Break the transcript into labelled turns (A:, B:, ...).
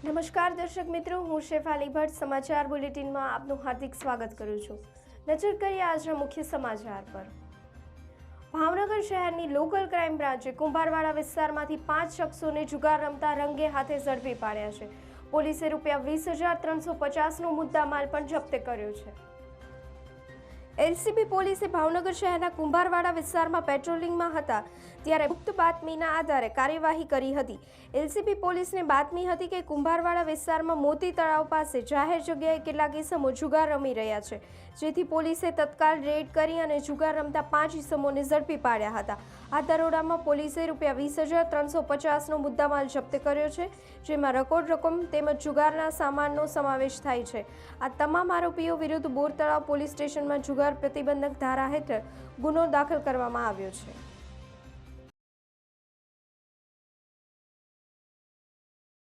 A: નમસ્કાર દર્શક મિત્રો, હું શેફાલી ભટ્ટ સમાચાર બુલેટિનમાં આપનું હાર્દિક સ્વાગત કરું છું। નજર કરીએ આજના મુખ્ય સમાચાર પર। ભાવનગર શહેરની લોકલ ક્રાઇમ બ્રાન્ચે કુંભારવાડા વિસ્તારમાંથી 5 શખ્સોને જુગાર રમતા રંગે હાથે ઝડપી પાડ્યા છે। પોલીસે ₹20,350નો મુદ્દામાલ પણ જપ્ત કર્યો છે। એલસીબી પોલીસે ભાવનગર શહેરના કુંભારવાડા વિસ્તારમાં પેટ્રોલિંગમાં હતા ત્યારે ગુપ્ત બાતમીના આધારે કાર્યવાહી કરી હતી। એલસીબી પોલીસને બાતમી હતી કે કુંભારવાડા વિસ્તારમાં મોતી તળાવ પાસે જાહેર જગ્યાએ કેટલાક ઇસમો જુગાર રમી રહ્યા છે, જેથી પોલીસે તત્કાલ રેડ કરી અને જુગાર રમતા 5 ઇસમોને ઝડપી પાડ્યા હતા। આ દરોડામાં પોલીસે ₹20,350નો મુદ્દામાલ જપ્ત કર્યો છે, જેમાં રોકડ રકમ તેમજ જુગારના સામાનનો સમાવેશ થાય છે। આ તમામ આરોપીઓ વિરુદ્ધ બોર તળાવ પોલીસ સ્ટેશનમાં જુગાર પ્રતિબંધક ધારા હેઠળ ગુનો દાખલ કરવામાં આવ્યો છે।